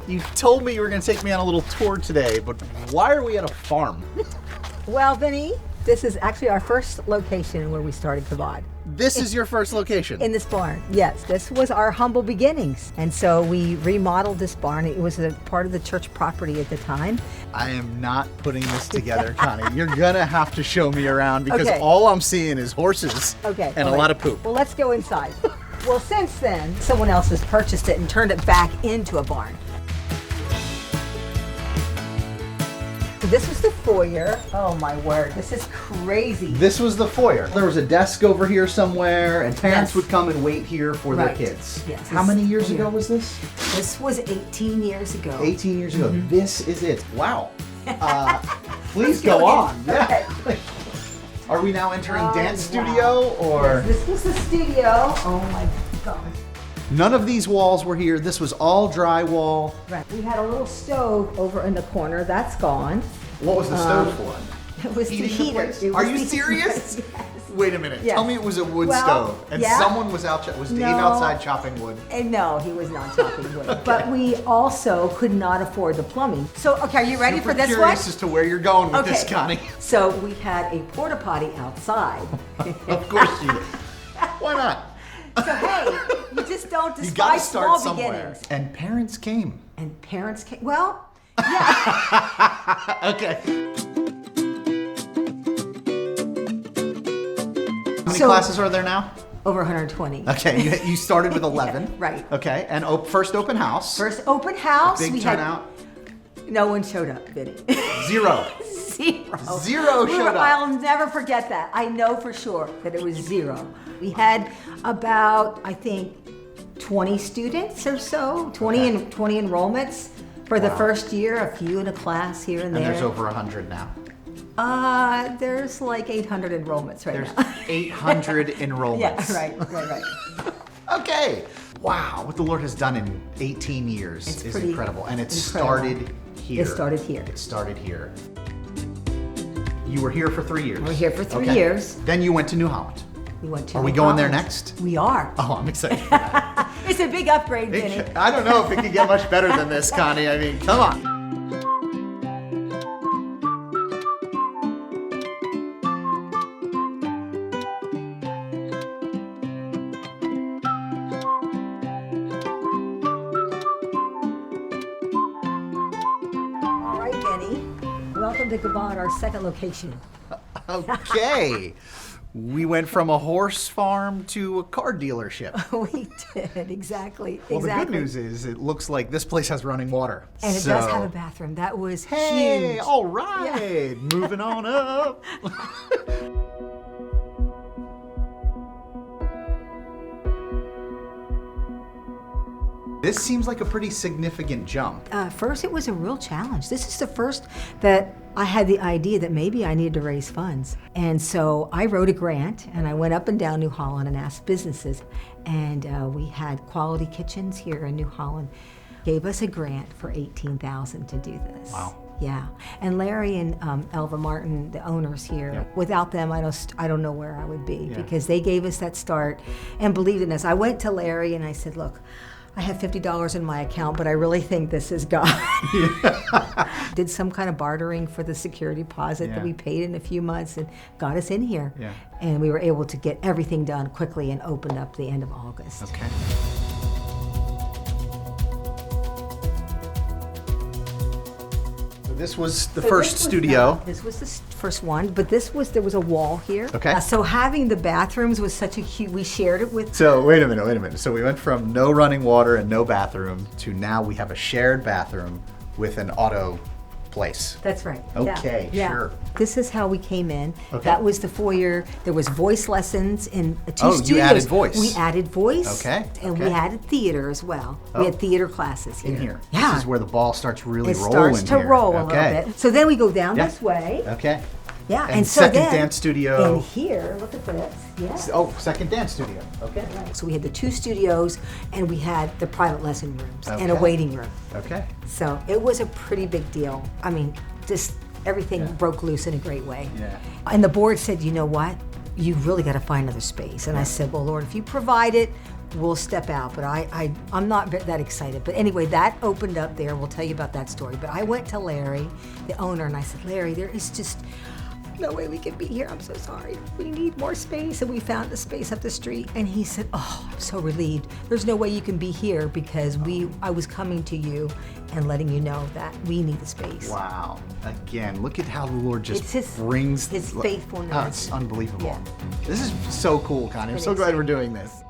You told me you were going to take me on a little tour today, but why are we at a farm? Well, Vinny, this is actually our first location where we started Cavod. This is your first location? In this barn, yes. This was our humble beginnings. And so we remodeled this barn. It was a part of the church property at the time. I am not putting this together, Connie. You're going to have to show me around because Okay. all I'm seeing is horses and a lot of poop. Well, let's go inside. Well, since then, someone else has purchased it and turned it back into a barn. So this was the foyer. Oh my word, this is crazy. This was the foyer. There was a desk over here somewhere, and parents Yes. would come and wait here for their Right. kids. Yes. How many years ago was this? This was 18 years ago. 18 years ago. Mm-hmm. This is it. Wow. Please Let's go go on. in. Yeah. Okay. Are we now entering dance wow. studio or? Yes, this was the studio. Oh my gosh. None of these walls were here. This was all drywall. Right. We had a little stove over in the corner. That's gone. What was the stove for? It was the Heating the heater. place? It Are was you the- serious? Yes. Wait a minute. Yes. Tell me it was a wood Well, stove and yeah. someone was was Dave No. outside chopping wood? And no, he was not chopping wood. But we also could not afford the plumbing. So, okay, are you ready Super for this one? curious as to where you're going with this, Okay. Connie. So we had a porta potty outside. Of course you did. Why not? So hey, you just don't You got to despise start small somewhere. beginnings. And parents came. And parents came. Well, yeah. Okay. How many So- classes are there now? Over 120. Okay, you started with 11. Yeah, right. Okay, and first open house. First open house. Big we turnout. Had, no one showed up, Vinny. Zero. Zero. Zero showed up. I'll never forget that. I know for sure that it was zero. We had about, I think, 20 students or so, 20 enrollments for the first year, a few in a class here and And there. there's over 100 now. There's like 800 enrollments right There's now. 800 enrollments. Yeah, right. Okay. Wow, what the Lord has done in 18 years It's is pretty incredible. And it incredible. started here. It started here. It started here. You were here for 3 years. We're here for 3 Okay. years. Then you went to New Holland. We went to Are we New going there Holland. next? We are. Oh, I'm excited for that. It's a big upgrade, Vinny. I don't know if it could get much better than this, Connie. I mean, come on. All right, Vinny. Welcome to Cavod, our second location. Okay. We went from a horse farm to a car dealership. We did, exactly. Well, the exactly. good news is it looks like this place has running water. And it So- does have a bathroom. That was Hey, huge. all right. Moving on up. This seems like a pretty significant jump. First, it was a real challenge. This is the first that I had the idea that maybe I needed to raise funds. And so I wrote a grant and I went up and down New Holland and asked businesses. And we had Quality Kitchens here in New Holland gave us a grant for $18,000 to do this. Wow. Yeah, and Larry and Elva Martin, the owners here, without them, I don't know where I would be because they gave us that start and believed in us. I went to Larry and I said, look, I have $50 in my account, but I really think this is God. Did some kind of bartering for the security deposit that we paid in a few months and got us in here. Yeah. And we were able to get everything done quickly and opened up the end of August. Okay. This was the So first this was studio. This was the first one, but there was a wall here. Okay. So having the bathrooms was such a huge, we shared it with. So wait a minute. So we went from no running water and no bathroom to now we have a shared bathroom with an auto place. That's right. Okay, yeah. sure. This is how we came in. Okay. That was the foyer. There was voice lessons in two Oh, you studios. added voice. We added voice. Okay, And we okay. added theater as well. Oh. We had theater classes here. In here. Yeah. This is where the ball starts really it rolling. starts to here. roll a Okay. little bit. So then we go down Yeah. this way. Okay. Yeah. And so second then, dance studio. And here, look at this. Yeah. Oh, second dance studio. Okay. So we had the two studios and we had the private lesson rooms and a Okay. waiting room. Okay. So it was a pretty big deal. I mean, just everything broke loose in a great way. Yeah. And the board said, you know what? You really got to find another space. And I said, well, Lord, if you provide it, we'll step out. But I'm not that excited. But anyway, that opened up there. We'll tell you about that story. But I went to Larry, the owner, and I said, Larry, there is just no way we can be here. I'm so sorry. We need more space. And we found a space up the street. And he said, oh, I'm so relieved. There's no way you can be here because I was coming to you and letting you know that we need the space. Wow. Again, look at how the Lord just brings his Oh, faithfulness. it's unbelievable. Yeah. This is so cool, Connie. I'm so glad we're doing this.